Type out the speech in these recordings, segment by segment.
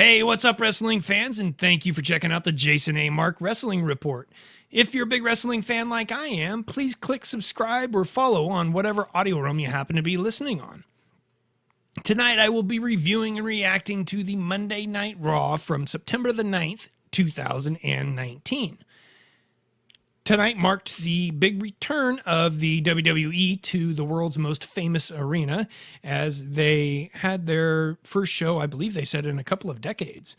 Hey, what's up, wrestling fans? And thank you for checking out the Jason A. Mark Wrestling Report. If you're a big wrestling fan like I am, please click subscribe or follow on whatever audio room you happen to be listening on. Tonight, I will be reviewing and reacting to the Monday Night Raw from September the 9th, 2019. Tonight marked the big return of the WWE to the world's most famous arena, as they had their first show, I believe they said, in a couple of decades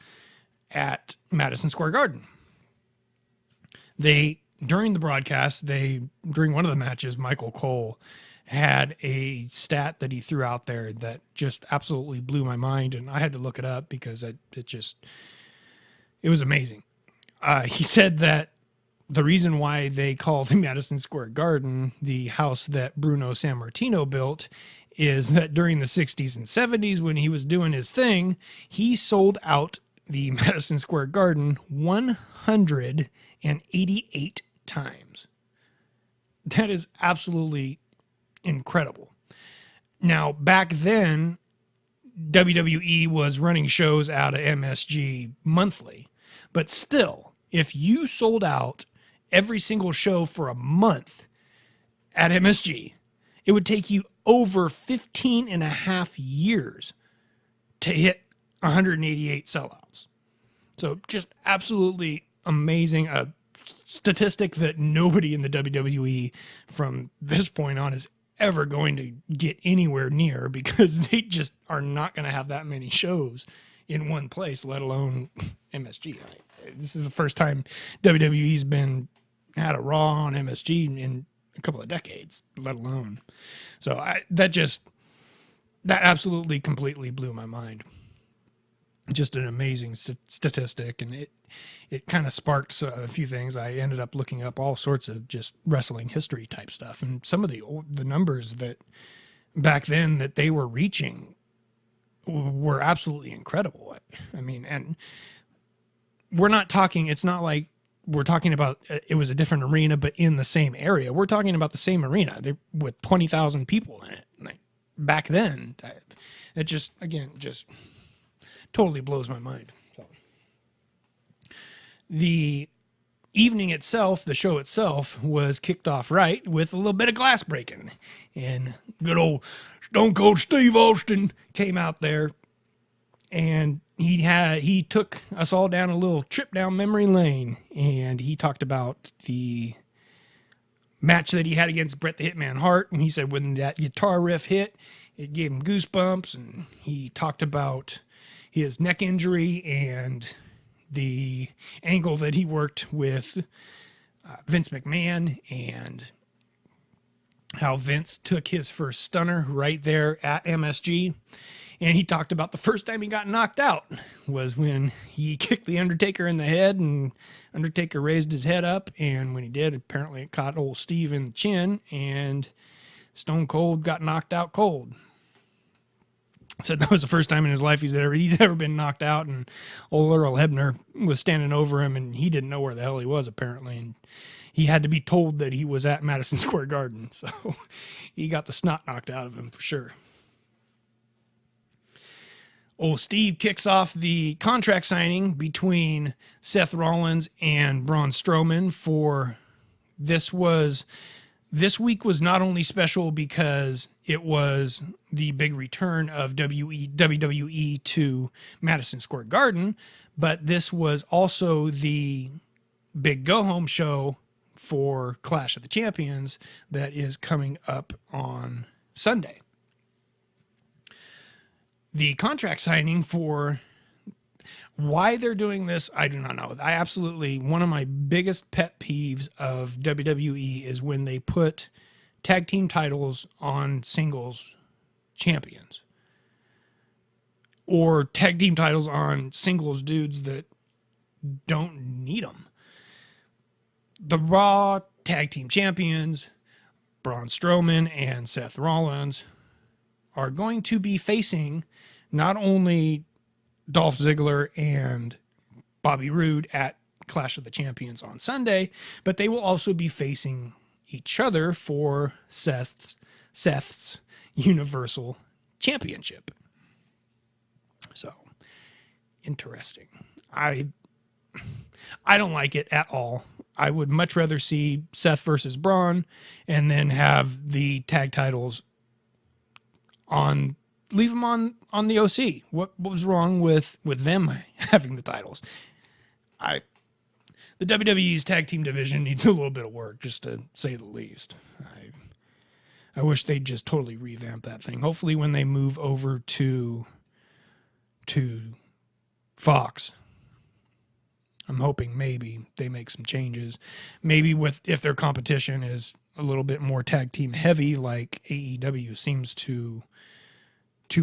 at Madison Square Garden. During the broadcast, during one of the matches, Michael Cole had a stat that he threw out there that just absolutely blew my mind, and I had to look it up because it was amazing. He said that the reason why they call the Madison Square Garden the house that Bruno Sammartino built is that during the 60s and 70s, when he was doing his thing, he sold out the Madison Square Garden 188 times. That is absolutely incredible. Now, back then, WWE was running shows out of MSG monthly, but still, if you sold out every single show for a month at MSG, it would take you over 15 and a half years to hit 188 sellouts. So just absolutely amazing. A statistic that nobody in the WWE from this point on is ever going to get anywhere near, because they just are not going to have that many shows in one place, let alone MSG. This is the first time WWE's had a Raw on MSG in a couple of decades, let alone. So that absolutely completely blew my mind. Just an amazing statistic, and it kind of sparked a few things. I ended up looking up all sorts of just wrestling history type stuff, and some of the numbers that back then that they were reaching were absolutely incredible. I mean, and we're not talking, it's not like we're talking about it was a different arena, but in the same area. We're talking about the same arena with 20,000 people in it. Like, back then, it just totally blows my mind. So, the evening itself, the show itself, was kicked off right with a little bit of glass breaking. And good old Stone Cold Steve Austin came out there, and he took us all down a little trip down memory lane, and he talked about the match that he had against Bret The Hitman Hart, and he said when that guitar riff hit, it gave him goosebumps, and he talked about his neck injury and the angle that he worked with Vince McMahon, and how Vince took his first stunner right there at MSG. And he talked about the first time he got knocked out was when he kicked the Undertaker in the head, and Undertaker raised his head up, and when he did, apparently it caught old Steve in the chin, and Stone Cold got knocked out cold. Said that was the first time in his life he's ever been knocked out, and old Earl Hebner was standing over him, and he didn't know where the hell he was, apparently, and he had to be told that he was at Madison Square Garden, so he got the snot knocked out of him for sure. Old Steve kicks off the contract signing between Seth Rollins and Braun Strowman for this week was not only special because it was the big return of WWE to Madison Square Garden, but this was also the big go-home show for Clash of the Champions that is coming up on Sunday. The contract signing for why they're doing this, I do not know. One of my biggest pet peeves of WWE is when they put tag team titles on singles champions, or tag team titles on singles dudes that don't need them. The Raw tag team champions, Braun Strowman and Seth Rollins, are going to be facing not only Dolph Ziggler and Bobby Roode at Clash of the Champions on Sunday, but they will also be facing each other for Seth's Universal Championship. So interesting. I don't like it at all. I would much rather see Seth versus Braun and then have the tag titles leave them on the OC. What was wrong with them having the titles? The WWE's tag team division needs a little bit of work, just to say the least. I wish they'd just totally revamp that thing. Hopefully when they move over to Fox, I'm hoping maybe they make some changes. Maybe if their competition is a little bit more tag team heavy, like AEW seems to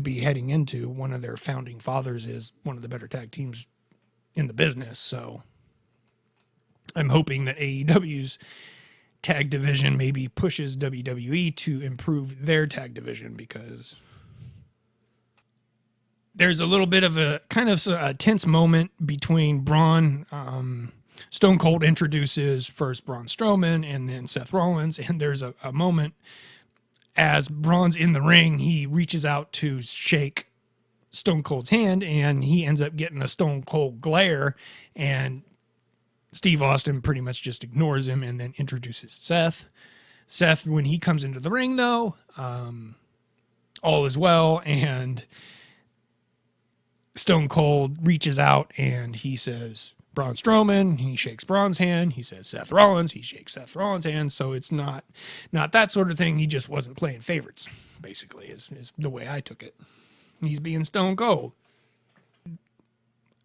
be heading into. One of their founding fathers is one of the better tag teams in the business. So I'm hoping that AEW's tag division maybe pushes WWE to improve their tag division, because there's a little bit of a kind of a tense moment between Braun. Stone Cold introduces first Braun Strowman and then Seth Rollins, and there's a moment as Braun's in the ring, he reaches out to shake Stone Cold's hand, and he ends up getting a Stone Cold glare, and Steve Austin pretty much just ignores him and then introduces Seth. Seth, when he comes into the ring, though, all is well, and Stone Cold reaches out and he says Braun Strowman. He shakes Braun's hand. He says Seth Rollins. He shakes Seth Rollins' hand. So it's not that sort of thing. He just wasn't playing favorites, basically, is the way I took it. He's being Stone Cold.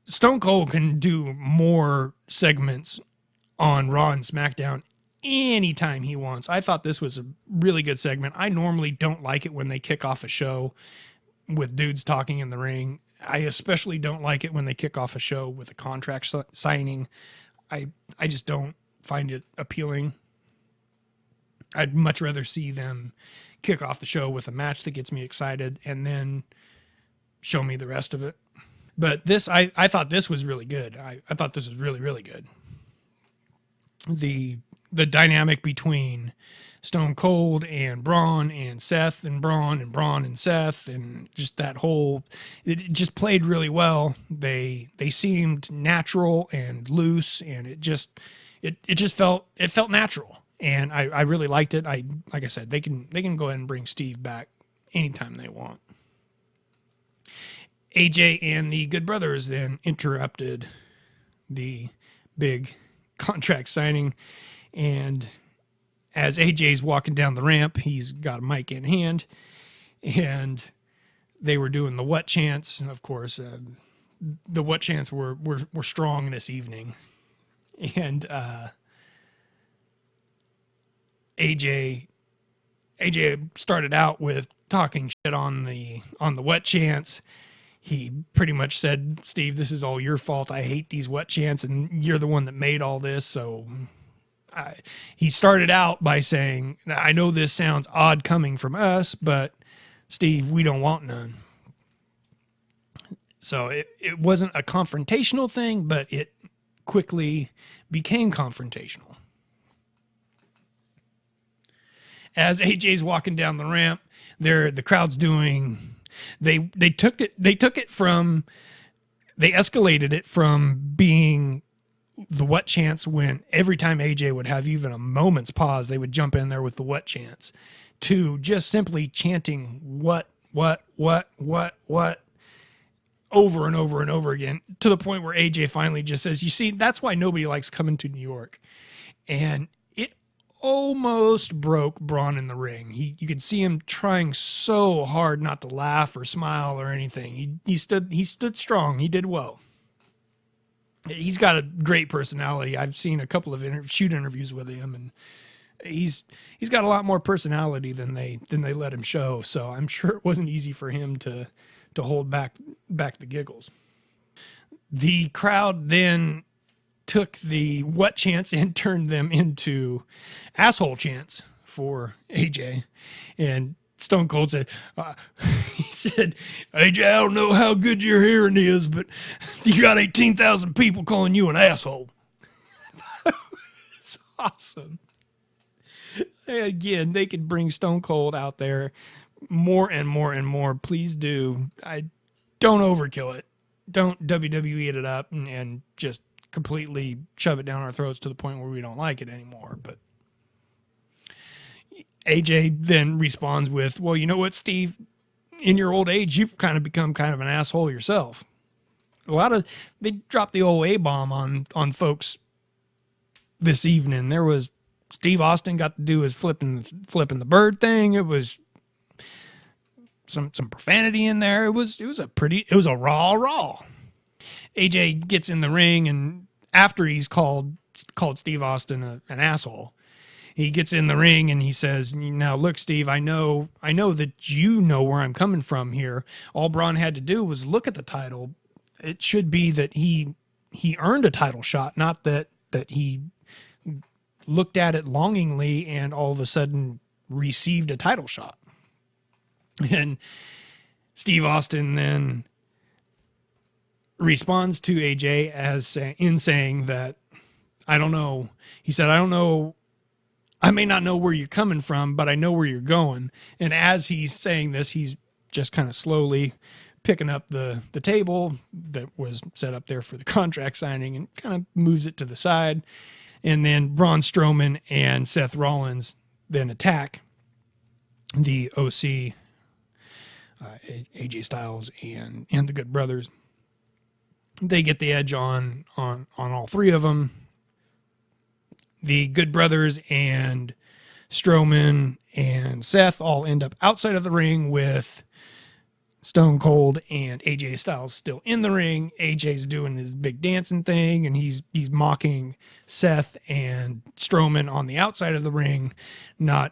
Stone Cold can do more segments on Raw and SmackDown anytime he wants. I thought this was a really good segment. I normally don't like it when they kick off a show with dudes talking in the ring. I especially don't like it when they kick off a show with a contract signing. I just don't find it appealing. I'd much rather see them kick off the show with a match that gets me excited and then show me the rest of it. But this, I thought this was really good. I thought this was really, really good. The dynamic between Stone Cold and Braun and Seth and Braun and Seth, and just that whole, it just played really well. They seemed natural and loose, and it just felt natural, and I really liked it. Like I said, they can go ahead and bring Steve back anytime they want. AJ and the Good Brothers then interrupted the big contract signing, and as AJ's walking down the ramp, he's got a mic in hand, and they were doing the what chants. And of course, the what chants were strong this evening. And AJ started out with talking shit on the what chants. He pretty much said, "Steve, this is all your fault. I hate these what chants, and you're the one that made all this." So he started out by saying, "I know this sounds odd coming from us, but Steve, we don't want none." So it wasn't a confrontational thing, but it quickly became confrontational. As AJ's walking down the ramp, the crowd's doing, they escalated it from being the what chants, when every time AJ would have even a moment's pause, they would jump in there with the what chants, to just simply chanting what over and over and over again, to the point where AJ finally just says, "You see, that's why nobody likes coming to New York." And it almost broke Braun in the ring. You could see him trying so hard not to laugh or smile or anything. He stood strong. He did well. He's got a great personality. I've seen a couple of shoot interviews with him, and he's got a lot more personality than they let him show. So I'm sure it wasn't easy for him to hold back the giggles. The crowd then took the what chants and turned them into asshole chants for AJ, and Stone Cold said, he said, "AJ, I don't know how good your hearing is, but you got 18,000 people calling you an asshole." It's awesome. Again, they could bring Stone Cold out there more and more and more. Please do. I don't overkill it. don't WWE it up and just completely shove it down our throats to the point where we don't like it anymore. But AJ then responds with, well, you know what, Steve? In your old age, you've kind of become kind of an asshole yourself. They dropped the old A-bomb on folks this evening. There was Steve Austin got to do his flipping the bird thing. It was some profanity in there. It was a raw. AJ gets in the ring, and after he's called Steve Austin an asshole, he gets in the ring and he says, now look, Steve, I know that you know where I'm coming from here. All Braun had to do was look at the title. It should be that he earned a title shot, not that he looked at it longingly and all of a sudden received a title shot. And Steve Austin then responds to AJ in saying that, I don't know. He said, I don't know. I may not know where you're coming from, but I know where you're going. And as he's saying this, he's just kind of slowly picking up the table that was set up there for the contract signing and kind of moves it to the side. And then Braun Strowman and Seth Rollins then attack the OC, AJ Styles and the Good Brothers. They get the edge on all three of them. The Good Brothers and Strowman and Seth all end up outside of the ring with Stone Cold and AJ Styles still in the ring. AJ's doing his big dancing thing, and he's mocking Seth and Strowman on the outside of the ring, not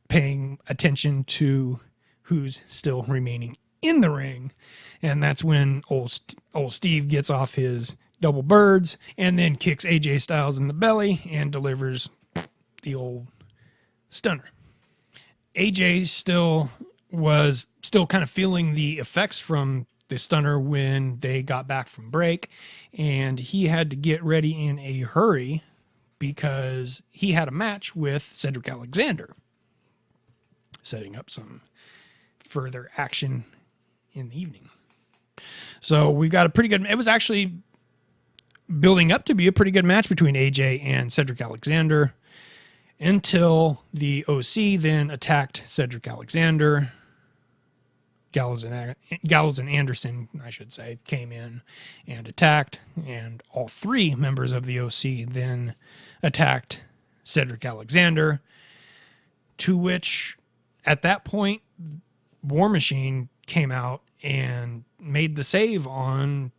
paying attention to who's still remaining in the ring. And that's when old Steve gets off his double birds and then kicks AJ Styles in the belly and delivers the old stunner. AJ was still kind of feeling the effects from the stunner when they got back from break, and he had to get ready in a hurry because he had a match with Cedric Alexander, setting up some further action in the evening. So we've got a pretty good, it was actually building up to be a pretty good match between AJ and Cedric Alexander until the OC then attacked Cedric Alexander. Gallows and Anderson, I should say, came in and attacked, and all three members of the OC then attacked Cedric Alexander, to which at that point War Machine came out and made the save for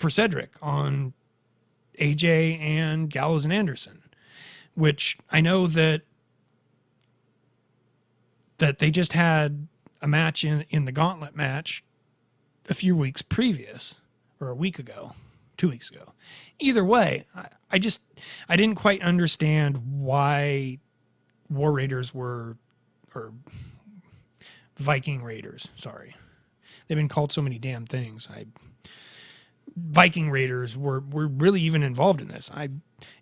Cedric on AJ and Gallows and Anderson, which I know that they just had a match in the gauntlet match a few weeks previous, or a week ago, 2 weeks ago. Either way, I didn't quite understand why War Raiders or Viking Raiders, sorry. They've been called so many damn things. Viking Raiders were really even involved in this. I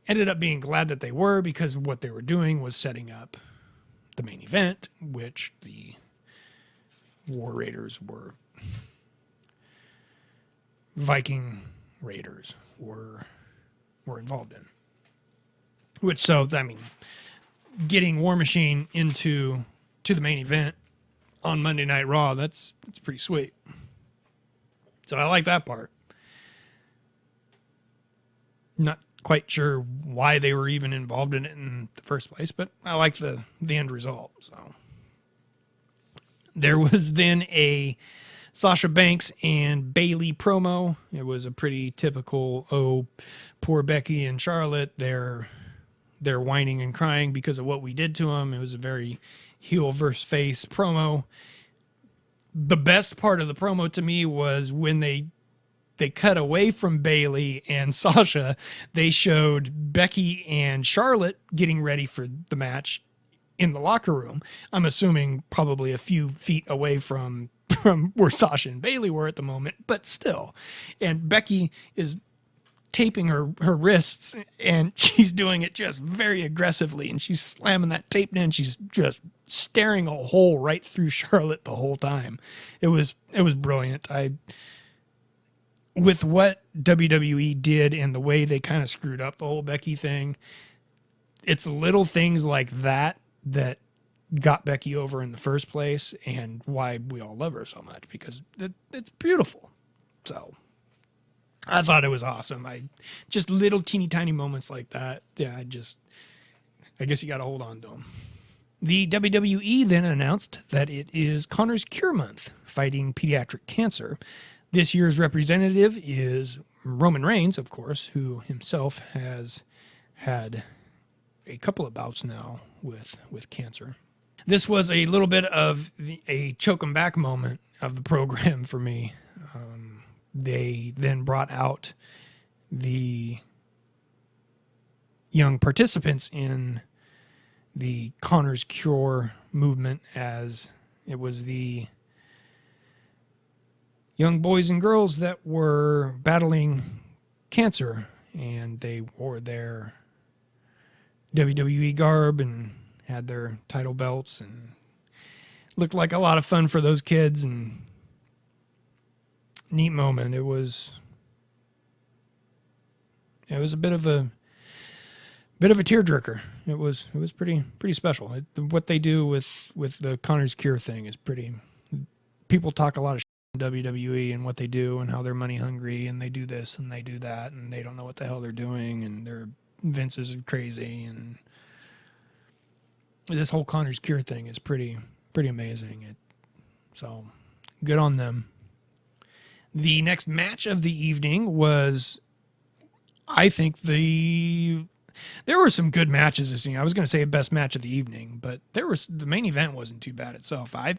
ended up being glad that they were, because what they were doing was setting up the main event, which the War Raiders were. Viking Raiders were involved in. Which, so, I mean, getting War Machine to the main event on Monday Night Raw, that's pretty sweet. So I like that part. Not quite sure why they were even involved in it in the first place, but I like the end result. So there was then a Sasha Banks and Bayley promo. It was a pretty typical, poor Becky and Charlotte. They're whining and crying because of what we did to them. It was a very heel versus face promo. The best part of the promo to me was when they cut away from Bayley and Sasha. They showed Becky and Charlotte getting ready for the match in the locker room. I'm assuming probably a few feet away from where Sasha and Bayley were at the moment, but still. And Becky is taping her wrists, and she's doing it just very aggressively, and she's slamming that tape in. She's just staring a hole right through Charlotte the whole time. It was brilliant. with what WWE did and the way they kind of screwed up the whole Becky thing, it's little things like that that got Becky over in the first place and why we all love her so much, because it's beautiful. So I thought it was awesome. Just little teeny tiny moments like that. Yeah, I guess you got to hold on to them. The WWE then announced that it is Connor's Cure Month, fighting pediatric cancer. This year's representative is Roman Reigns, of course, who himself has had a couple of bouts now with cancer. This was a little bit of a choke 'em back moment of the program for me. They then brought out the young participants in the Connor's Cure movement, as it was the young boys and girls that were battling cancer, and they wore their WWE garb and had their title belts, and looked like a lot of fun for those kids, and neat moment. It was a bit of a tearjerker. It was pretty special. What they do with the Connor's Cure thing is pretty. People talk a lot of shit in WWE and what they do and how they're money hungry and they do this and they do that and they don't know what the hell they're doing and their Vince is crazy, and this whole Connor's Cure thing is pretty amazing. So good on them. The next match of the evening was, I think, there were some good matches this evening. I was going to say best match of the evening, but the main event wasn't too bad itself. I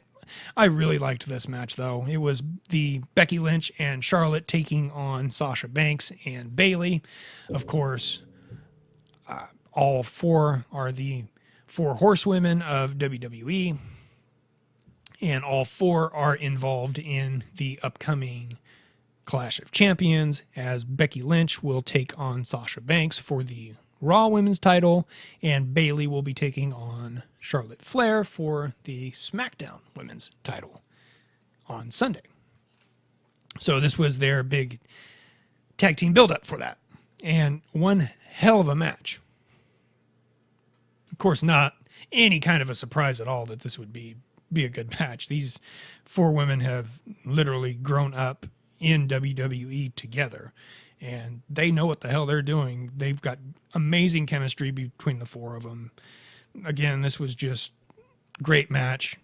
really liked this match, though. It was the Becky Lynch and Charlotte taking on Sasha Banks and Bayley. Of course, all four are the four horsewomen of WWE, and all four are involved in the upcoming Clash of Champions, as Becky Lynch will take on Sasha Banks for the Raw Women's title, and Bayley will be taking on Charlotte Flair for the SmackDown Women's title on Sunday. So this was their big tag team build-up for that, and one hell of a match. Of course, not any kind of a surprise at all that this would be a good match. These four women have literally grown up in WWE together, and they know what the hell they're doing. They've got amazing chemistry between the four of them. Again, this was just great match.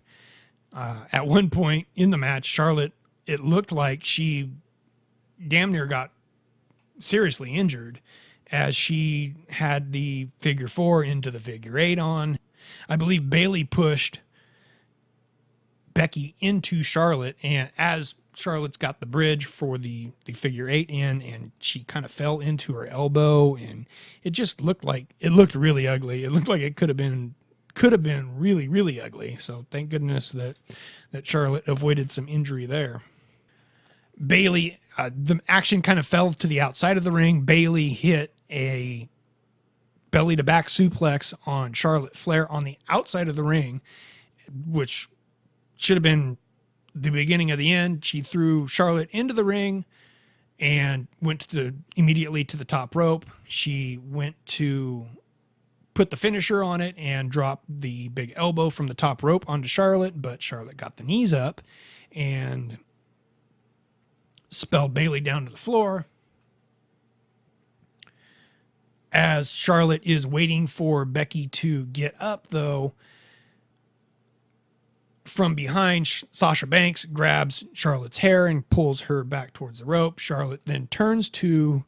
At one point in the match, Charlotte, it looked like she damn near got seriously injured as she had the figure four into the figure eight on. I believe Bayley pushed Becky into Charlotte, and as Charlotte's got the bridge for the figure eight in, and she kind of fell into her elbow, and it just looked really ugly. It looked like it could have been really, really ugly. So thank goodness that Charlotte avoided some injury there. Bayley, the action kind of fell to the outside of the ring. Bayley hit a belly to back suplex on Charlotte Flair on the outside of the ring, which should have been the beginning of the end. She threw Charlotte into the ring and went immediately to the top rope. She went to put the finisher on it and dropped the big elbow from the top rope onto Charlotte, but Charlotte got the knees up and spelled Bayley down to the floor. As Charlotte is waiting for Becky to get up, though, from behind, Sasha Banks grabs Charlotte's hair and pulls her back towards the rope. Charlotte then turns to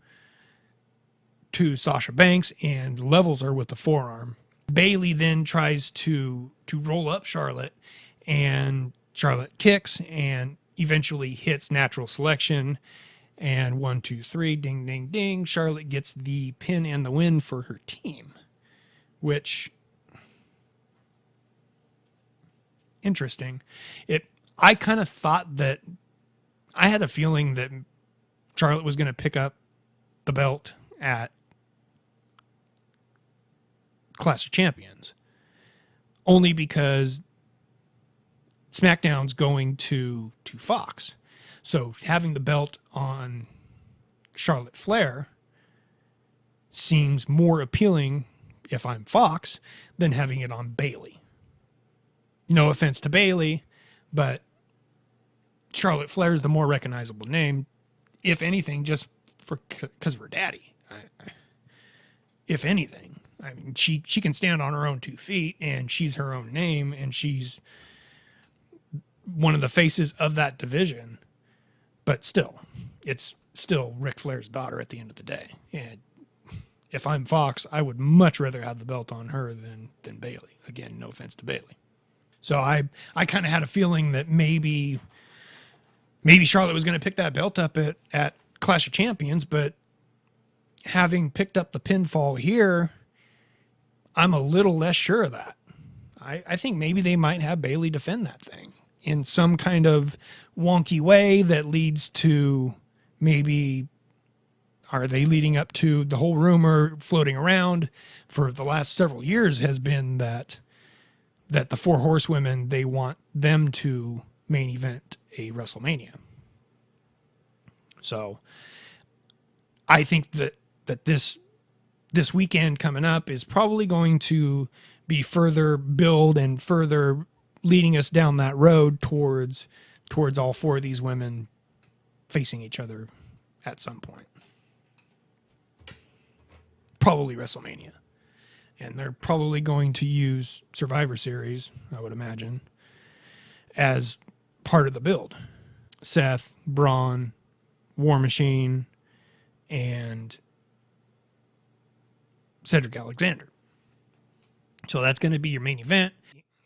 Sasha Banks and levels her with the forearm. Bayley then tries to roll up Charlotte, and Charlotte kicks and eventually hits natural selection. And 1, 2, 3, ding, ding, ding. Charlotte gets the pin and the win for her team, which, interesting. I kind of thought that, I had a feeling that Charlotte was going to pick up the belt at Clash of Champions, only because SmackDown's going to Fox. So having the belt on Charlotte Flair seems more appealing, if I'm Fox, than having it on Bayley. No offense to Bayley, but Charlotte Flair is the more recognizable name, if anything, just because of her daddy. If anything, I mean, she can stand on her own 2 feet, and she's her own name, and she's one of the faces of that division. But still, it's still Ric Flair's daughter at the end of the day. And if I'm Fox, I would much rather have the belt on her than Bayley. Again, no offense to Bayley. So I kind of had a feeling that maybe Charlotte was going to pick that belt up at Clash of Champions, but having picked up the pinfall here, I'm a little less sure of that. I think maybe they might have Bayley defend that thing in some kind of wonky way that leads to maybe, are they leading up to the whole rumor floating around for the last several years has been that the 4 horsewomen, they want them to main event a WrestleMania. So I think that this weekend coming up is probably going to be further build and further leading us down that road towards all 4 of these women facing each other at some point. Probably WrestleMania. And they're probably going to use Survivor Series, I would imagine, as part of the build. Seth, Braun, War Machine, and Cedric Alexander. So that's going to be your main event.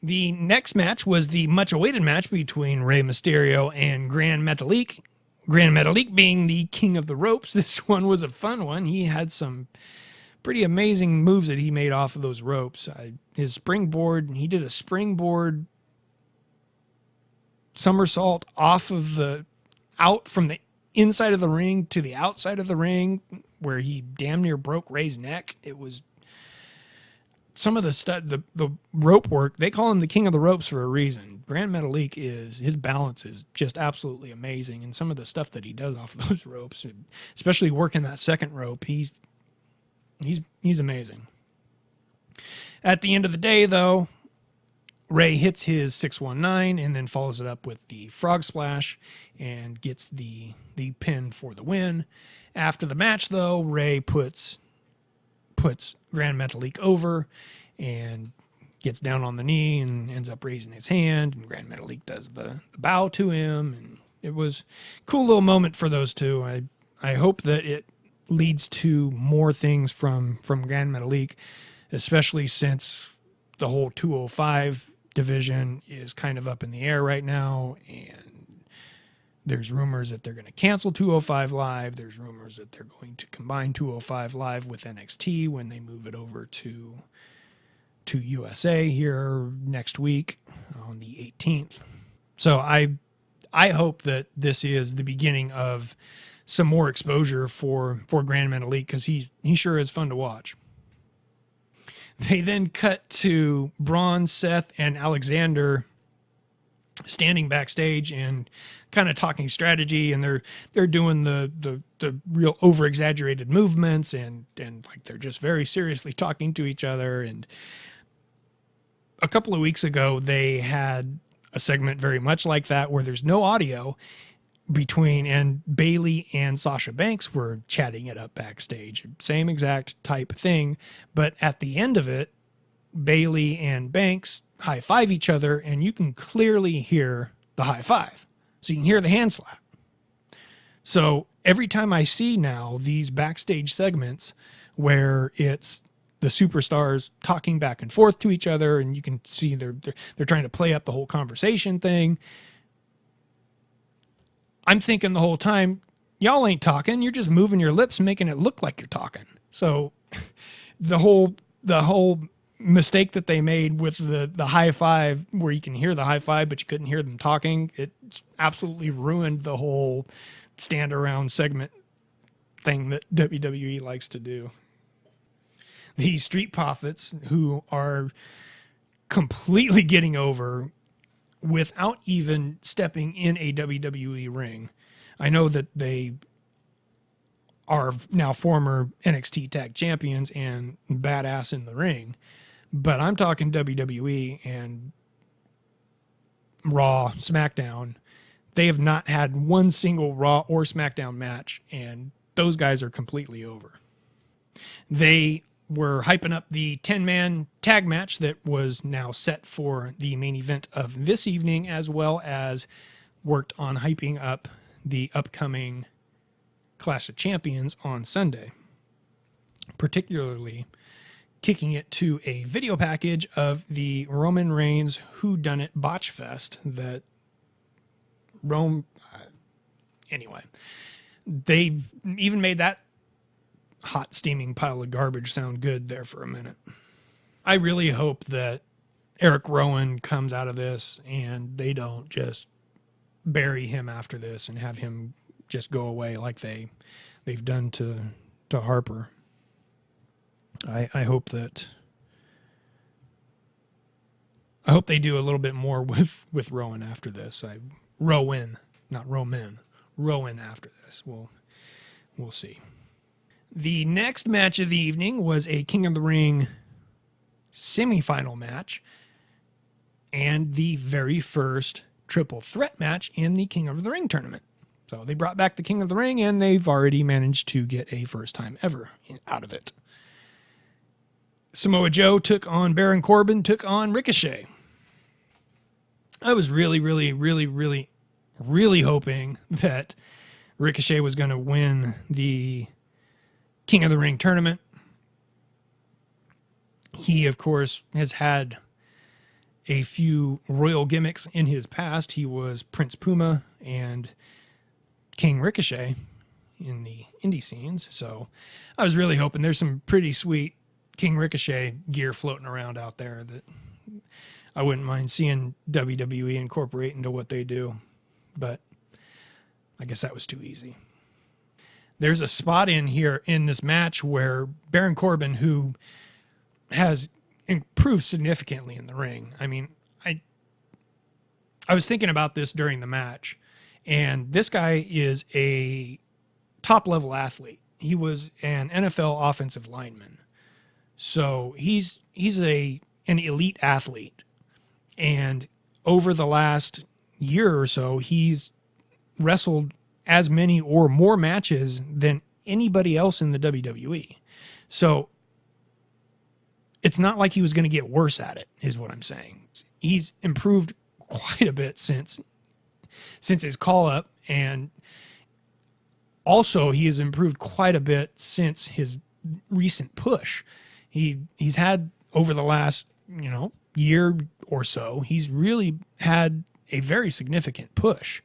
The next match was the much-awaited match between Rey Mysterio and Gran Metalik. Gran Metalik being the king of the ropes. This one was a fun one. He had some pretty amazing moves that he made off of those ropes. His springboard, he did a springboard somersault off of out from the inside of the ring to the outside of the ring, where he damn near broke Rey's neck. It was some of the rope work. They call him the king of the ropes for a reason. Gran Metalik his balance is just absolutely amazing, and some of the stuff that he does off of those ropes, especially working that second rope, he's amazing. At the end of the day, though, Rey hits his 619 and then follows it up with the frog splash and gets the pin for the win. After the match, though, Rey puts Gran Metalik over and gets down on the knee and ends up raising his hand, and Gran Metalik does the bow to him, and it was a cool little moment for those two. I hope that it leads to more things from Gran Metalik, especially since the whole 205 division is kind of up in the air right now, and there's rumors that they're going to cancel 205 Live. There's rumors that they're going to combine 205 Live with NXT when they move it over to USA here next week on the 18th. So I hope that this is the beginning of some more exposure for Gran Metalik, because he sure is fun to watch. They then cut to Braun, Seth, and Alexander standing backstage and kind of talking strategy, and they're doing the real over exaggerated movements and like they're just very seriously talking to each other. And a couple of weeks ago they had a segment very much like that where there's no audio between, and Bayley and Sasha Banks were chatting it up backstage. Same exact type thing, but at the end of it, Bayley and Banks high five each other, and you can clearly hear the high five. So you can hear the hand slap. So every time I see now these backstage segments where it's the superstars talking back and forth to each other, and you can see they're trying to play up the whole conversation thing, I'm thinking the whole time, y'all ain't talking. You're just moving your lips, making it look like you're talking. So the whole mistake that they made with the high five, where you can hear the high five, but you couldn't hear them talking, it absolutely ruined the whole stand around segment thing that WWE likes to do. The Street Profits, who are completely getting over without even stepping in a WWE ring. I know that they are now former NXT tag champions and badass in the ring. But I'm talking WWE and Raw, SmackDown. They have not had one single Raw or SmackDown match, and those guys are completely over. They were hyping up the 10-man tag match that was now set for the main event of this evening, as well as worked on hyping up the upcoming Clash of Champions on Sunday, particularly kicking it to a video package of the Roman Reigns Whodunit Botch Fest that anyway, they even made that hot steaming pile of garbage sound good there for a minute. I really hope that Eric Rowan comes out of this and they don't just bury him after this and have him just go away like they've done to Harper. I hope they do a little bit more with Rowan after this. Rowan, not Roman. Rowan after this. We'll see. The next match of the evening was a King of the Ring semifinal match and the very first triple threat match in the King of the Ring tournament. So they brought back the King of the Ring, and they've already managed to get a first time ever out of it. Samoa Joe took on Baron Corbin, took on Ricochet. I was really hoping that Ricochet was going to win the King of the Ring tournament. He, of course, has had a few royal gimmicks in his past. He was Prince Puma and King Ricochet in the indie scenes. So I was really hoping there's some pretty sweet King Ricochet gear floating around out there that I wouldn't mind seeing WWE incorporate into what they do. But I guess that was too easy. There's a spot in here in this match where Baron Corbin, who has improved significantly in the ring. I mean, I was thinking about this during the match, and this guy is a top-level athlete. He was an NFL offensive lineman. So he's an elite athlete. And over the last year or so, he's wrestled as many or more matches than anybody else in the WWE. So it's not like he was going to get worse at it, is what I'm saying. He's improved quite a bit since his call-up, and also he has improved quite a bit since his recent push. He's had, over the last, year or so, he's really had a very significant push,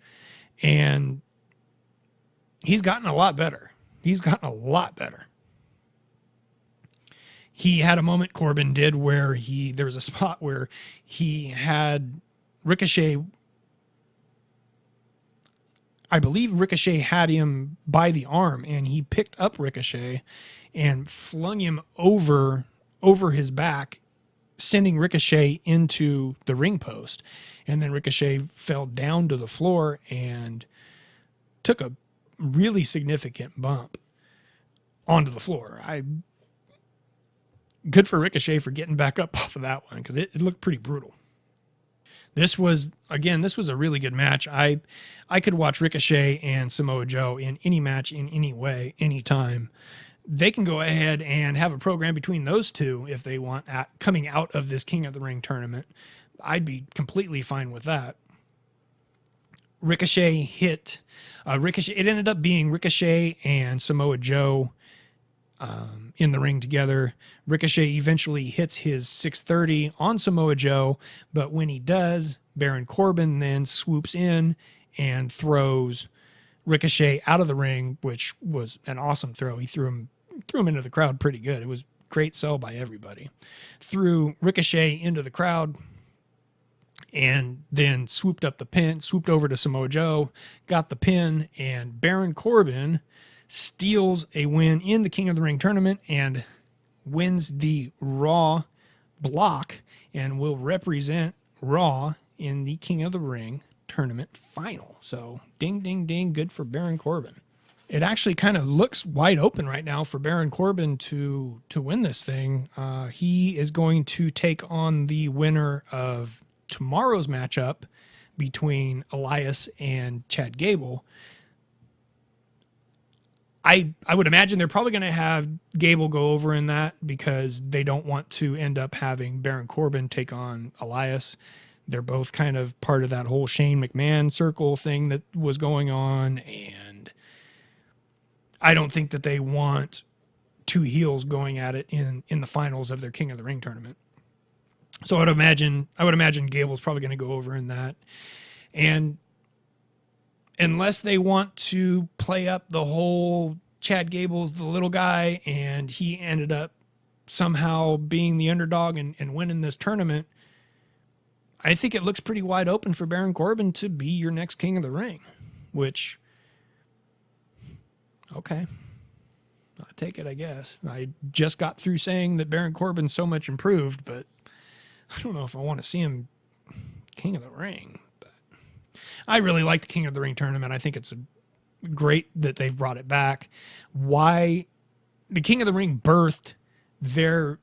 and he's gotten a lot better. He had a moment, Corbin did, where there was a spot where he had Ricochet. I believe Ricochet had him by the arm, and he picked up Ricochet and flung him over his back, sending Ricochet into the ring post. And then Ricochet fell down to the floor and took a really significant bump onto the floor. Good for Ricochet for getting back up off of that one, because it looked pretty brutal. This was a really good match. I could watch Ricochet and Samoa Joe in any match, in any way, anytime. They can go ahead and have a program between those two if they want, coming out of this King of the Ring tournament. I'd be completely fine with that. Ricochet hit Ricochet. It ended up being Ricochet and Samoa Joe in the ring together. Ricochet eventually hits his 630 on Samoa Joe, but when he does, Baron Corbin then swoops in and throws Ricochet out of the ring, which was an awesome throw. He threw him into the crowd pretty good. It was a great sell by everybody. Threw Ricochet into the crowd and then swooped over to Samoa Joe, got the pin, and Baron Corbin steals a win in the King of the Ring tournament and wins the Raw block and will represent Raw in the King of the Ring tournament final. So ding, ding, ding. Good for Baron Corbin. it actually kind of looks wide open right now for Baron Corbin to win this thing. He is going to take on the winner of tomorrow's matchup between Elias and Chad Gable. I would imagine they're probably going to have Gable go over in that because they don't want to end up having Baron Corbin take on Elias. They're both kind of part of that whole Shane McMahon circle thing that was going on, and I don't think that they want two heels going at it in the finals of their King of the Ring tournament. So I would imagine Gable's probably going to go over in that. And unless they want to play up the whole Chad Gable's the little guy and he ended up somehow being the underdog and winning this tournament, I think it looks pretty wide open for Baron Corbin to be your next King of the Ring, which, okay, I'll take it, I guess. I just got through saying that Baron Corbin's so much improved, but I don't know if I want to see him King of the Ring. But I really like the King of the Ring tournament. I think it's great that they've brought it back. Why the King of the Ring birthed their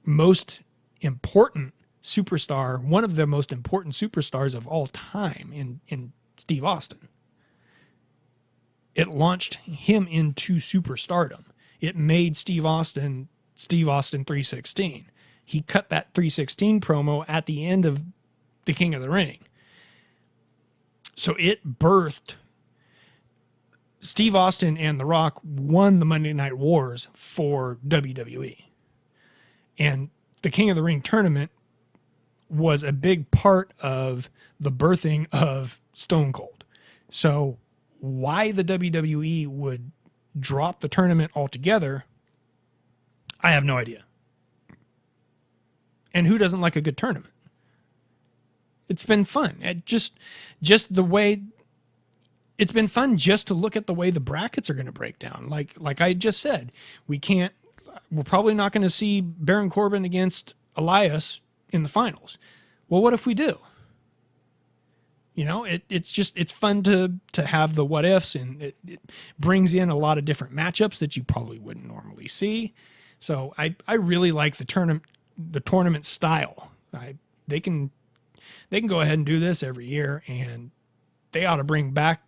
most important superstar, one of the most important superstars of all time in Steve Austin. It launched him into superstardom. It made Steve Austin 316. He cut that 316 promo at the end of the King of the Ring. So it birthed Steve Austin and The Rock won the Monday Night Wars for WWE. And the King of the Ring tournament was a big part of the birthing of Stone Cold. So why the WWE would drop the tournament altogether, I have no idea. And who doesn't like a good tournament? It's been fun. Just the way it's been fun just to look at the way the brackets are going to break down. Like I just said, we're probably not going to see Baron Corbin against Elias in the finals. Well, what if we do? You know, it's fun to have the what ifs, and it brings in a lot of different matchups that you probably wouldn't normally see. So I really like the tournament style. They can go ahead and do this every year, and they ought to bring back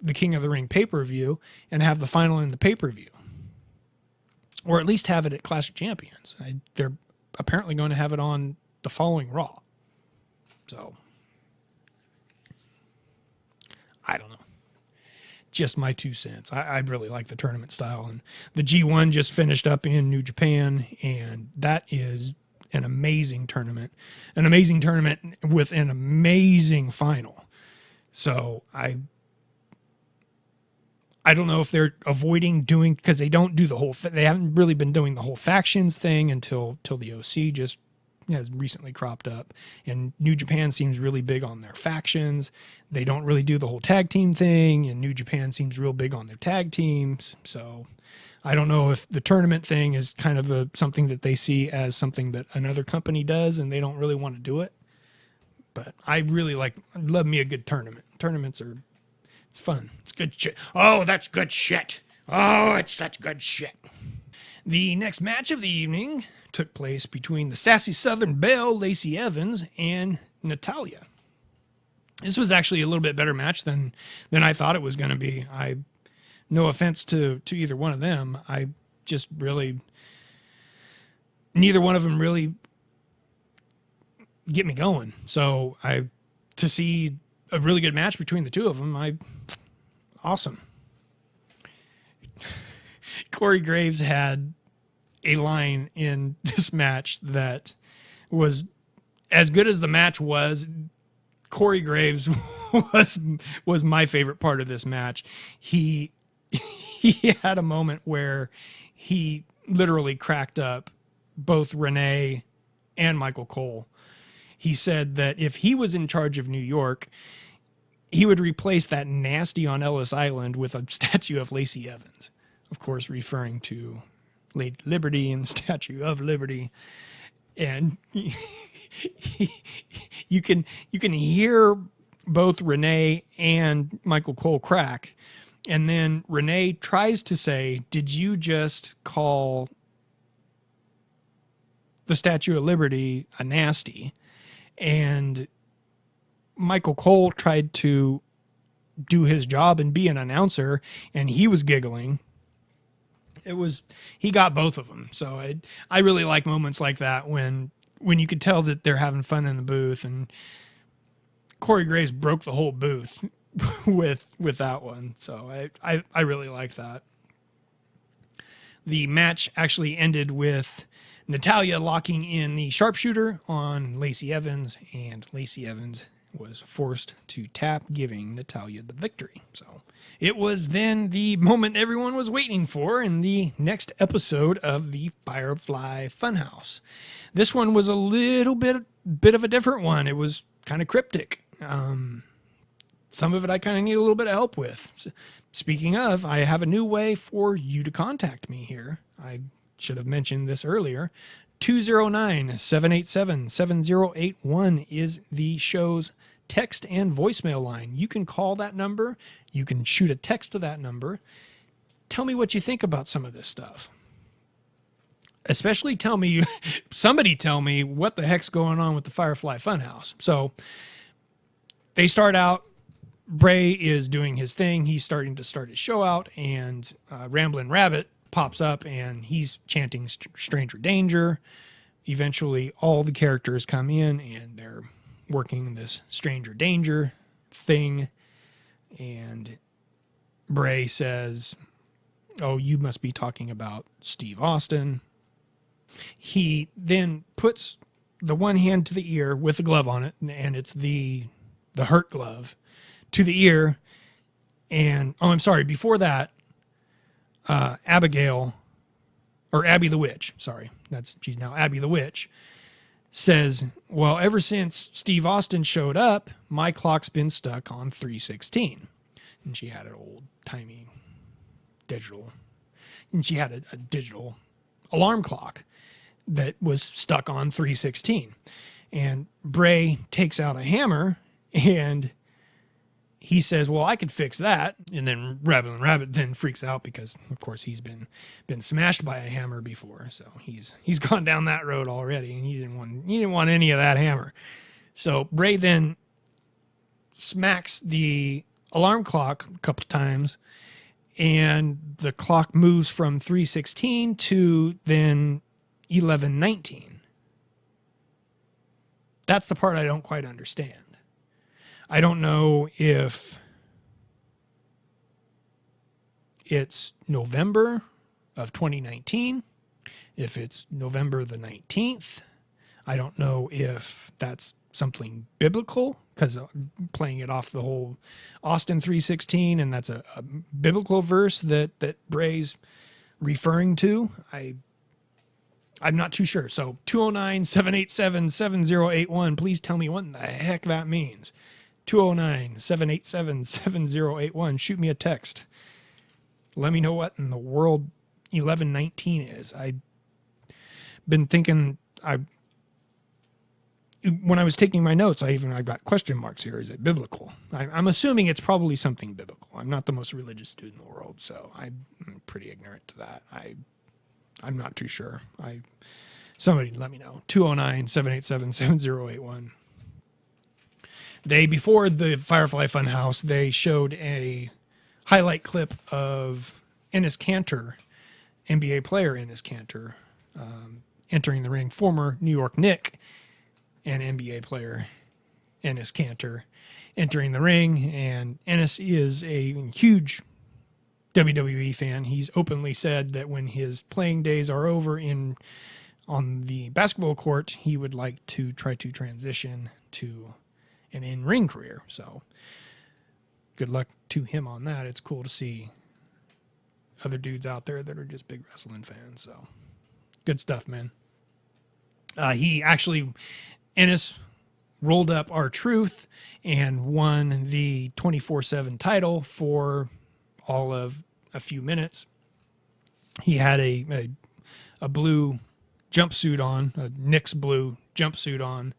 the King of the Ring pay-per-view and have the final in the pay-per-view, or at least have it at Clash of Champions. They're apparently going to have it on the following Raw. So I don't know. Just my 2 cents. I really like the tournament style. And the G1 just finished up in New Japan, and that is an amazing tournament. An amazing tournament with an amazing final. So I don't know if they're avoiding doing, because they don't do the whole, they haven't really been doing the whole factions thing until the OC just has recently cropped up. And New Japan seems really big on their factions. They don't really do the whole tag team thing, and New Japan seems real big on their tag teams. So I don't know if the tournament thing is kind of something that they see as something that another company does and they don't really want to do it. But I love me a good tournament. Tournaments it's fun. It's good shit. Oh, that's good shit. Oh, it's such good shit. The next match of the evening took place between the Sassy Southern Belle, Lacey Evans, and Natalya. This was actually a little bit better match than I thought it was going to be. No offense to either one of them. I just really, neither one of them really get me going. So to see a really good match between the two of them, awesome. Corey Graves had a line in this match that was as good as the match was. Corey Graves was my favorite part of this match. He had a moment where he literally cracked up both Renee and Michael Cole. He said that if he was in charge of New York, he would replace that nasty on Ellis Island with a statue of Lacey Evans. Of course, referring to Lady Liberty and the Statue of Liberty. And you can hear both Renee and Michael Cole crack And then Renee tries to say, did you just call the Statue of Liberty a nasty? And Michael Cole tried to do his job and be an announcer, and he was giggling. He got both of them. So I really like moments like that when you could tell that they're having fun in the booth, and Corey Graves broke the whole booth with that one. So I really like that. The match actually ended with Natalya locking in the sharpshooter on Lacey Evans, and Lacey Evans was forced to tap, giving Natalya the victory. So it was then the moment everyone was waiting for in the next episode of the Firefly Funhouse. This one was a little bit of a different one. It was kind of cryptic. Some of it I kind of need a little bit of help with. Speaking of, I have a new way for you to contact me here. I should have mentioned this earlier. 209-787-7081 is the show's text and voicemail line. You can call that number. You can shoot a text to that number. Tell me what you think about some of this stuff. Especially somebody tell me what the heck's going on with the Firefly Funhouse. So they start out, Bray is doing his thing. He's starting to start his show out, and Ramblin' Rabbit pops up, and he's chanting Stranger Danger. Eventually, all the characters come in, and they're working this Stranger Danger thing. And Bray says, "Oh, you must be talking about Steve Austin." He then puts the one hand to the ear with the glove on it, and it's the hurt glove to the ear. And I'm sorry, before that, Abby the Witch, she's now Abby the Witch, says, well, ever since Steve Austin showed up, my clock's been stuck on 3:16. And she had an old-timey digital, and she had a digital alarm clock that was stuck on 3:16. And Bray takes out a hammer, and he says, well, I could fix that. And then Rabbit then freaks out because, of course, he's been smashed by a hammer before. So he's gone down that road already, and he didn't want any of that hammer. So Bray then smacks the alarm clock a couple times, and the clock moves from 3:16 to then 11:19. That's the part I don't quite understand. I don't know if it's November of 2019, if it's November the 19th. I don't know if that's something biblical, because playing it off the whole Austin 3:16, and that's a biblical verse that Bray's referring to. I'm not too sure. So 209-787-7081, please tell me what in the heck that means. 209-787-7081. Shoot me a text. Let me know what in the world 1119 is. I've been thinking, when I was taking my notes, I got question marks here. Is it biblical? I'm assuming it's probably something biblical. I'm not the most religious dude in the world, so I'm pretty ignorant to that. I'm not too sure. Somebody let me know. 209-787-7081. Before the Firefly Funhouse, they showed a highlight clip of Enes Kanter, NBA player Enes Kanter, entering the ring. Former New York Knick and NBA player Enes Kanter entering the ring. And Enes is a huge WWE fan. He's openly said that when his playing days are over on the basketball court, he would like to try to transition to an in-ring career. So good luck to him on that. It's cool to see other dudes out there that are just big wrestling fans. So good stuff, man. Ennis rolled up R-Truth and won the 24/7 title for all of a few minutes. He had a blue jumpsuit on, a Knicks blue jumpsuit on.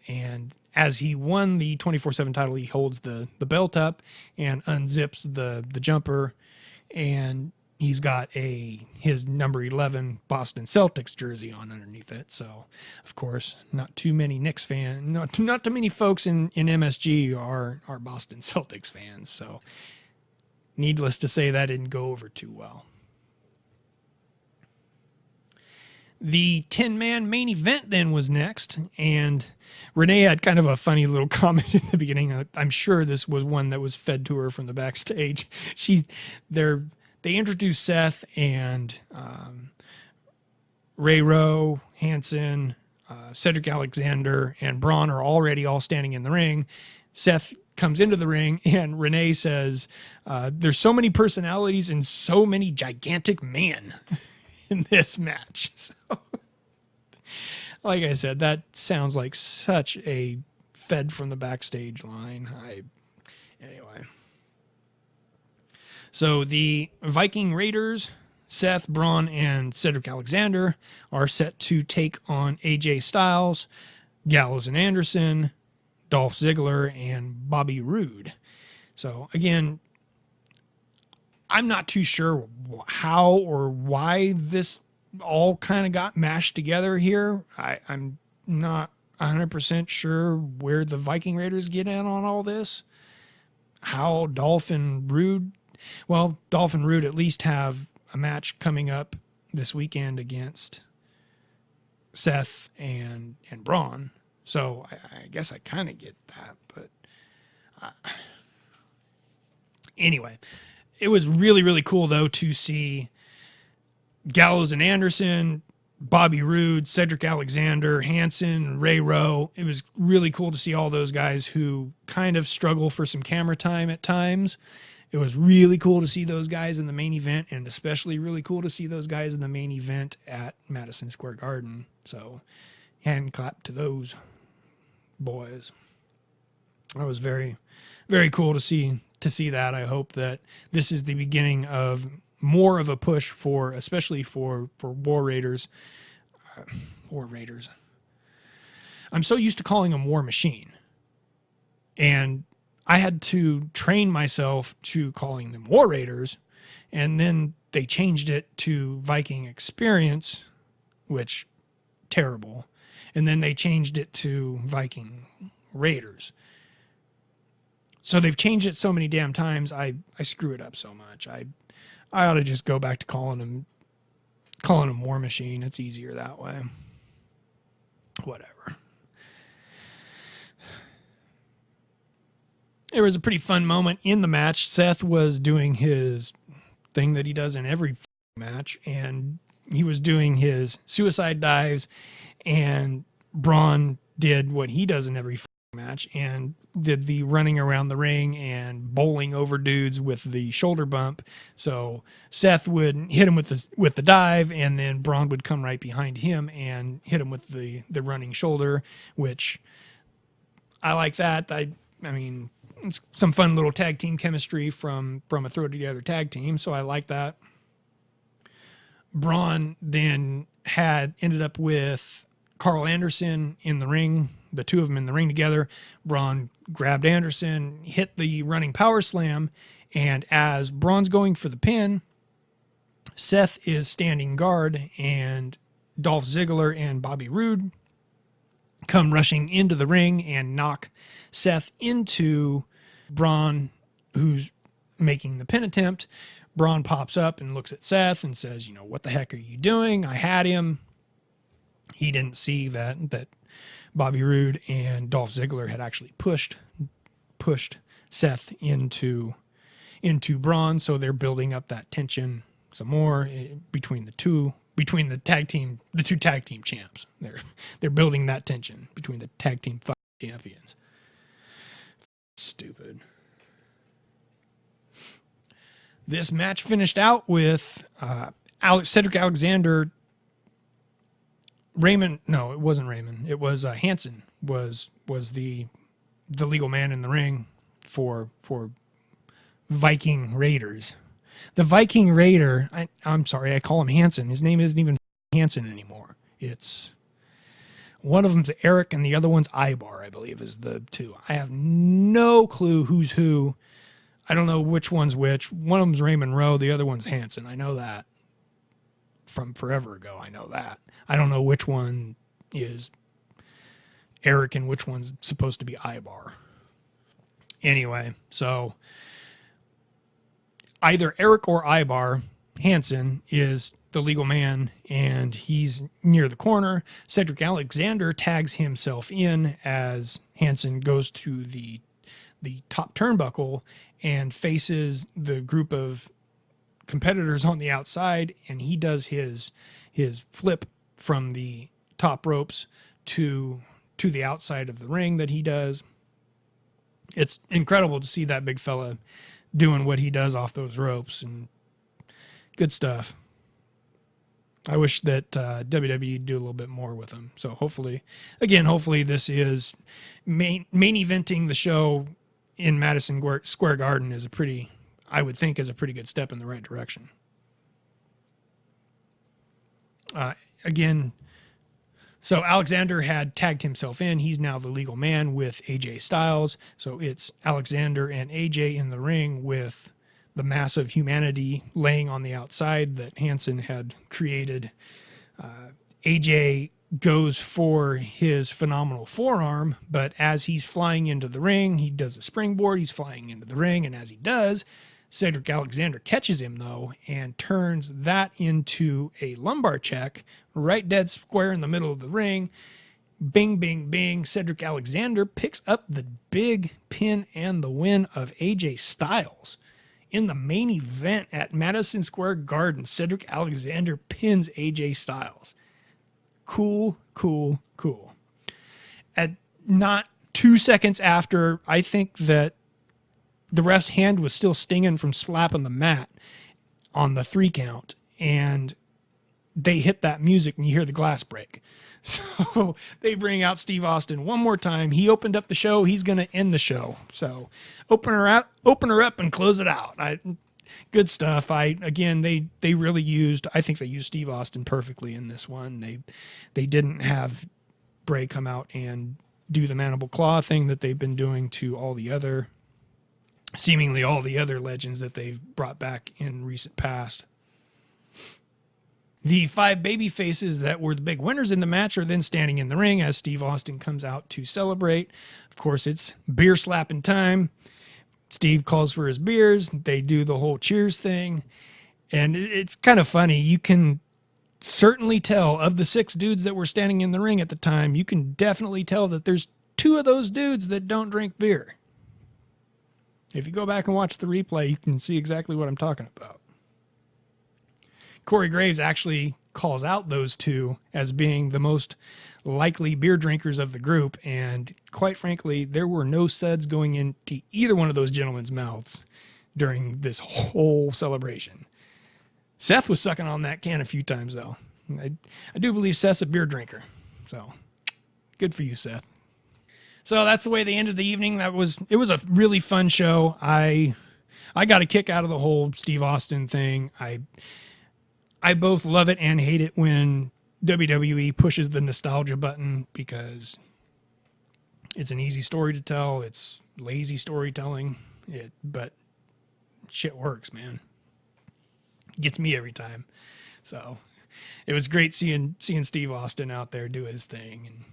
And as he won the 24/7 title, he holds the belt up and unzips the jumper, and he's got his number 11 Boston Celtics jersey on underneath it. So, of course, not too many Knicks fans, not too many folks in MSG are Boston Celtics fans. So, needless to say, that didn't go over too well. The 10-man main event then was next, and Renee had kind of a funny little comment in the beginning. I'm sure this was one that was fed to her from the backstage. They introduced Seth and Ray Rowe, Hanson, Cedric Alexander, and Braun are already all standing in the ring. Seth comes into the ring, and Renee says, there's so many personalities and so many gigantic men in this match. So, like I said, that sounds like such a fed from the backstage line. Anyway. So the Viking Raiders, Seth, Braun, and Cedric Alexander are set to take on AJ Styles, Gallows and Anderson, Dolph Ziggler, and Bobby Roode. So again, I'm not too sure how or why this all kind of got mashed together here. I'm not 100% sure where the Viking Raiders get in on all this. How Dolph and Roode at least have a match coming up this weekend against Seth and Braun. So I guess I kind of get that. But anyway, it was really, really cool, though, to see Gallows and Anderson, Bobby Roode, Cedric Alexander, Hanson, Ray Rowe. It was really cool to see all those guys who kind of struggle for some camera time at times. It was really cool to see those guys in the main event, and especially really cool to see those guys in the main event at Madison Square Garden. So, hand clap to those boys. That was very, very cool to see that. I hope that this is the beginning of more of a push for, especially for War Raiders. War Raiders. I'm so used to calling them War Machine. And I had to train myself to calling them War Raiders. And then they changed it to Viking Experience, which, terrible. And then they changed it to Viking Raiders. So they've changed it so many damn times, I screw it up so much. I ought to just go back to calling them War Machine. It's easier that way. Whatever. There was a pretty fun moment in the match. Seth was doing his thing that he does in every match, and he was doing his suicide dives, and Braun did what he does in every match and did the running around the ring and bowling over dudes with the shoulder bump. So Seth would hit him with the dive, and then Braun would come right behind him and hit him with the running shoulder, which I like that. I mean, it's some fun little tag team chemistry from a throw together tag team, so I like that. Braun then ended up with Carl Anderson in the ring, the two of them in the ring together. Braun grabbed Anderson, hit the running power slam, and as Braun's going for the pin, Seth is standing guard, and Dolph Ziggler and Bobby Roode come rushing into the ring and knock Seth into Braun, who's making the pin attempt. Braun pops up and looks at Seth and says, what the heck are you doing? I had him. He didn't see that Bobby Roode and Dolph Ziggler had actually pushed Seth into Braun, so they're building up that tension some more between the two tag team champs. They're building that tension between the tag team champions. Stupid. This match finished out with Cedric Alexander. Raymond, no, it wasn't Raymond. It was Hanson was the legal man in the ring for Viking Raiders. The Viking Raider, I'm sorry, I call him Hanson. His name isn't even Hanson anymore. It's One of them's Eric and the other one's Ibar, I believe, is the two. I have no clue who's who. I don't know which one's which. One of them's Raymond Rowe, the other one's Hanson. I know that from forever ago. I know that. I don't know which one is Eric and which one's supposed to be Ibar. Anyway, so either Eric or Ibar, Hanson is the legal man, and he's near the corner. Cedric Alexander tags himself in as Hanson goes to the top turnbuckle and faces the group of competitors on the outside, and he does his flip from the top ropes to the outside of the ring that he does. It's incredible to see that big fella doing what he does off those ropes, and good stuff. I wish that WWE would do a little bit more with him. So hopefully this is main eventing the show in Madison Square Garden is I would think is a pretty good step in the right direction. So Alexander had tagged himself in. He's now the legal man with AJ Styles. So it's Alexander and AJ in the ring with the mass of humanity laying on the outside that Hanson had created. AJ goes for his phenomenal forearm, but as he's flying into the ring, he does a springboard. He's flying into the ring, and as he does, Cedric Alexander catches him, though, and turns that into a lumbar check right dead square in the middle of the ring. Bing, bing, bing. Cedric Alexander picks up the big pin and the win of AJ Styles. In the main event at Madison Square Garden, Cedric Alexander pins AJ Styles. Cool, cool, cool. At not 2 seconds after, I think that the ref's hand was still stinging from slapping the mat on the 3 count, and they hit that music and you hear the glass break. So they bring out Steve Austin one more time. He opened up the show. He's going to end the show. So open her up and close it out. Good stuff. They really used, I think they used Steve Austin perfectly in this one. They didn't have Bray come out and do the mandible claw thing that they've been doing to seemingly all the other legends that they've brought back in recent past. The 5 baby faces that were the big winners in the match are then standing in the ring as Steve Austin comes out to celebrate. Of course, it's beer slapping time. Steve calls for his beers. They do the whole cheers thing. And it's kind of funny. You can certainly tell, of the 6 dudes that were standing in the ring at the time, you can definitely tell that there's 2 of those dudes that don't drink beer. If you go back and watch the replay, you can see exactly what I'm talking about. Corey Graves actually calls out those 2 as being the most likely beer drinkers of the group, and quite frankly, there were no suds going into either one of those gentlemen's mouths during this whole celebration. Seth was sucking on that can a few times, though. I do believe Seth's a beer drinker, so good for you, Seth. So that's the way they ended the evening. It was a really fun show. I got a kick out of the whole Steve Austin thing. I both love it and hate it when WWE pushes the nostalgia button because it's an easy story to tell. It's lazy storytelling, but shit works, man. Gets me every time. So it was great seeing Steve Austin out there do his thing, and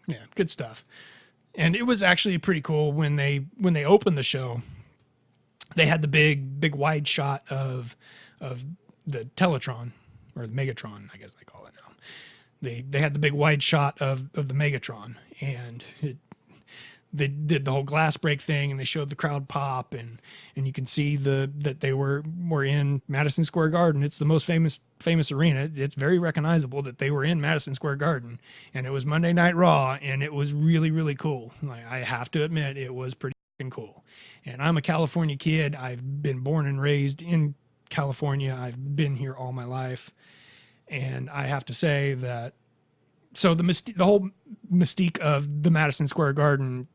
yeah, good stuff. And it was actually pretty cool when they opened the show. They had the big wide shot of the Teletron, or the Megatron, I guess they call it now. They had the big wide shot of the Megatron, and they did the whole glass break thing, and they showed the crowd pop, and you can see that they were in Madison Square Garden. It's the most famous arena. It's very recognizable that they were in Madison Square Garden, and it was Monday Night Raw, and it was really, really cool. I have to admit, it was pretty cool. And I'm a California kid. I've been born and raised in California. I've been here all my life. And I have to say that, so the whole mystique of the Madison Square Garden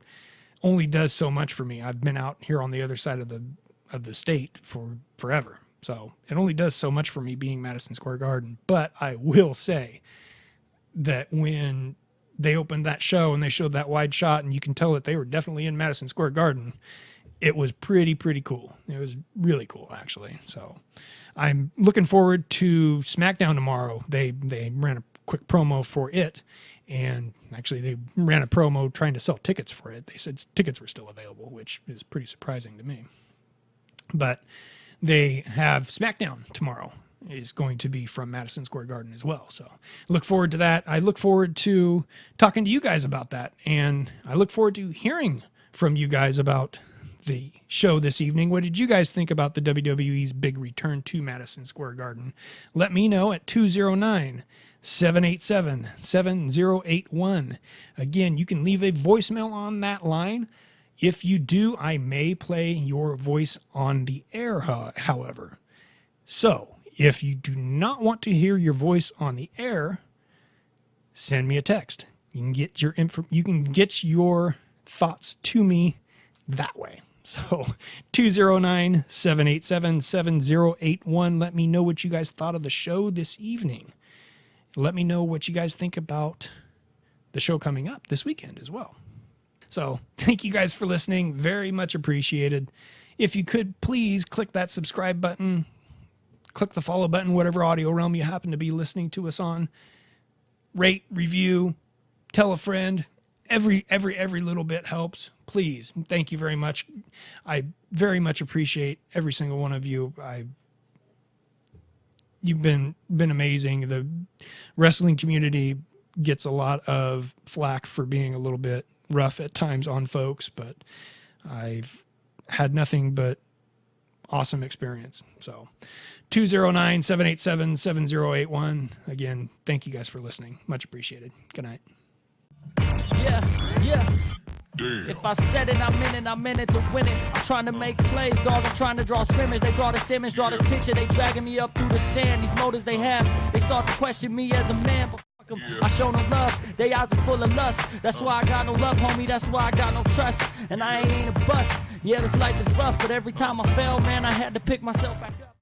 only does so much for me. I've been out here on the other side of the state for forever. So it only does so much for me being Madison Square Garden. But I will say that when they opened that show and they showed that wide shot and you can tell that they were definitely in Madison Square Garden, it was pretty cool. It was really cool, actually. So I'm looking forward to SmackDown tomorrow. They ran a quick promo for it, and actually they ran a promo trying to sell tickets for it. They said tickets were still available, which is pretty surprising to me. But they have SmackDown tomorrow. Is going to be from Madison Square Garden as well. So look forward to that. I look forward to talking to you guys about that. And I look forward to hearing from you guys about the show this evening. What did you guys think about the WWE's big return to Madison Square Garden? Let me know at 209-787-7081. Again, you can leave a voicemail on that line. If you do, I may play your voice on the air, however. So, if you do not want to hear your voice on the air, send me a text. You can get your thoughts to me that way. So 209-787-7081. Let me know what you guys thought of the show this evening. Let me know what you guys think about the show coming up this weekend as well. So thank you guys for listening. Very much appreciated. If you could please click that subscribe button. Click the follow button, whatever audio realm you happen to be listening to us on. Rate, review, tell a friend. Every little bit helps. Please, thank you very much. I very much appreciate every single one of you. You've been amazing. The wrestling community gets a lot of flack for being a little bit rough at times on folks, but I've had nothing but awesome experience. So 209-787-7081. Again, thank you guys for listening. Much appreciated. Good night. Yeah. Damn. If I said it, I'm in it to win it. I'm trying to make plays, dog. I'm trying to draw scrimmage. They draw the Simmons, draw this picture. They dragging me up through the sand. These motives they have, they start to question me as a man. But fuck 'em, I show no love. They eyes is full of lust. That's why I got no love, homie. That's why I got no trust. And I ain't a bust. Yeah, this life is rough, but every time I fell, man, I had to pick myself back up.